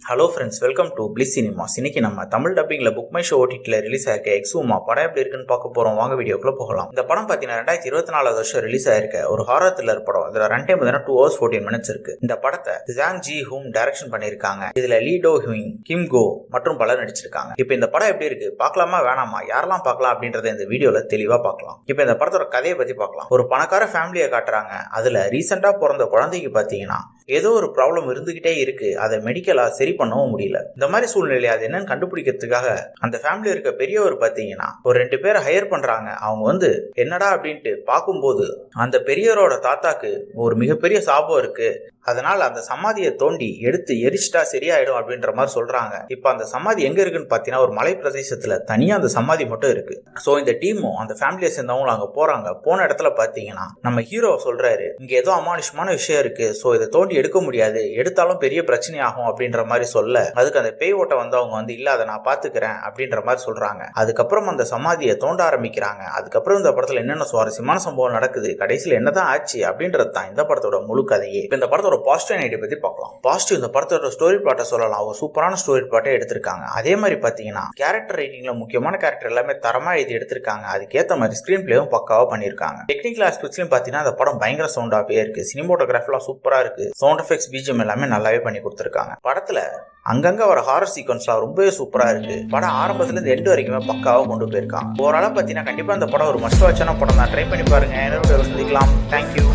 Hello friends, welcome to Bliss cinemas. இன்னைக்கு நம்ம தமிழ் டப்பிங்ல புக் மை ஷோ ஓடிடில ரிலீஸ் ஆயிருக்க எக்ஸூமா படம் எப்படி இருக்குன்னு பார்க்க போறோம். வாங்க வீடியோக்குள்ள போகலாம். இந்த படம் பார்த்தீங்கன்னா 2024 வருஷம் ரிலீஸ் ஆயிருக்க ஒரு ஹாரர் த்ரில்லர் படம். இதுல ரன் டைம் 2 hours 14 minutes இருக்கு. இந்த படத்தை ஜாங் ஜி ஹூம் டைரக்ஷன் பண்ணிருக்காங்க. இதுல லீ டோ ஹுயிங், கிம் கோ மற்றும் பலர் நடிச்சிருக்காங்க. இப்போ இந்த படம் எப்படி இருக்கு, பார்க்கலாமா வேணாமா, யாரெல்லாம் பார்க்கலாம் அப்படின்றத இந்த வீடியோல தெளிவா பார்க்கலாம். இப்போ இந்த படத்தோட கதையை பத்தி பார்க்கலாம். ஒரு பணக்கார ஃபேமிலியை காட்டுறாங்க. அதுல ரீசெண்டா பிறந்த குழந்தைக்கு பாத்தீங்கன்னா ஏதோ ஒரு ப்ராப்ளம் இருந்துகிட்டே இருக்கு. அதை மெடிக்கலா சரி பண்ணவும் முடியல. இந்த மாதிரி சூழ்நிலை அது என்னன்னு கண்டுபிடிக்கிறதுக்காக அந்த ஃபேமிலி இருக்க பெரியவர் பாத்தீங்கன்னா ஒரு 2 பேரை ஹையர் பண்றாங்க. அவங்க என்னடா அப்படின்ட்டு பார்க்கும்போது அந்த பெரியவரோட தாத்தாக்கு ஒரு மிகப்பெரிய சாபம் இருக்கு. அதனால அந்த சமாதியை தோண்டி எடுத்து எரிச்சிட்டா சரியாயிடும் அப்படின்ற மாதிரி சொல்றாங்க. இப்ப அந்த சமாதி எங்க இருக்குன்னு பாத்தீங்கன்னா ஒரு மலை பிரதேசத்துல தனியா அந்த சமாதி மட்டும் இருக்கு. சோ இந்த டீமும் அந்த ஃபேமிலியை சேர்ந்தவங்களும் அங்க போறாங்க. போன இடத்துல பாத்தீங்கன்னா நம்ம ஹீரோ சொல்றாரு, இங்க ஏதோ அமானுஷமான விஷயம் இருக்கு. சோ இதை தோண்டி எடுக்க முடியாது, எடுத்தாலும் பெரிய பிரச்சனை ஆகும் அப்படின்ற மாதிரி சொல்ல, அதுக்கு அந்த பேய் ஓட்ட வந்தவங்க இல்ல அதை நான் பாத்துக்கிறேன் அப்படின்ற மாதிரி சொல்றாங்க. அதுக்கப்புறம் அந்த சமாதியை தோண்ட ஆரம்பிக்கிறாங்க. அதுக்கப்புறம் இந்த படத்துல என்னென்ன சுவாரஸ்யமான சம்பவம் நடக்குது, கடைசியில் என்னதான் ஆச்சு அப்படின்றது தான் இந்த படத்தோட முழு கதையே. இந்த படத்தோட பாசிட்டிவ் ஐடியா பத்தி பார்க்கலாம். பாசிட்டிவ், இந்த படத்தோட ஸ்டோரி பிளாட்டை சொல்லலாம். ஒரு சூப்பரான ஸ்டோரி பிளாட்டை எடுத்திருக்காங்க. அதே மாதிரி பாத்தீங்கன்னா கேரக்டர் ரைட்டிங்ல முக்கியமான கேரக்டர் எல்லாமே தரமா எழுதி எடுத்திருக்காங்க. அதுக்கேற்ற மாதிரி ஸ்கிரீன் பிளேவும் பக்காவா பண்ணிருக்காங்க. டெக்னிக்கல் ஆஸ்பெக்ட்ஸ்லயும் பாத்தீங்கன்னா அந்த படம் பயங்கர சவுண்டாவே இருக்கு. சினிமோட்டோகிராஃபிலாம் சூப்பரா இருக்கு. சவுண்ட் எஃபெக்ட்ஸ், பிஜிஎம் எல்லாமே நல்லாவே பண்ணி கொடுத்திருக்காங்க. படத்துல அங்கங்க வர ஹாரர் சீக்வன்ஸ்லாம் ரொம்பவே சூப்பரா இருக்கு. படம் ஆரம்பத்துல இருந்து எண்டு வரைக்குமே பக்காவா கொண்டு போயிருக்காங்க. ஓவராலா பாத்தீங்கன்னா கண்டிப்பா இந்த படம் ஒரு மஸ்ட் வாட்சான படம் தான். ட்ரை பண்ணி பாருங்க. என்னோட சந்திக்கலாம். தேங்க்யூ.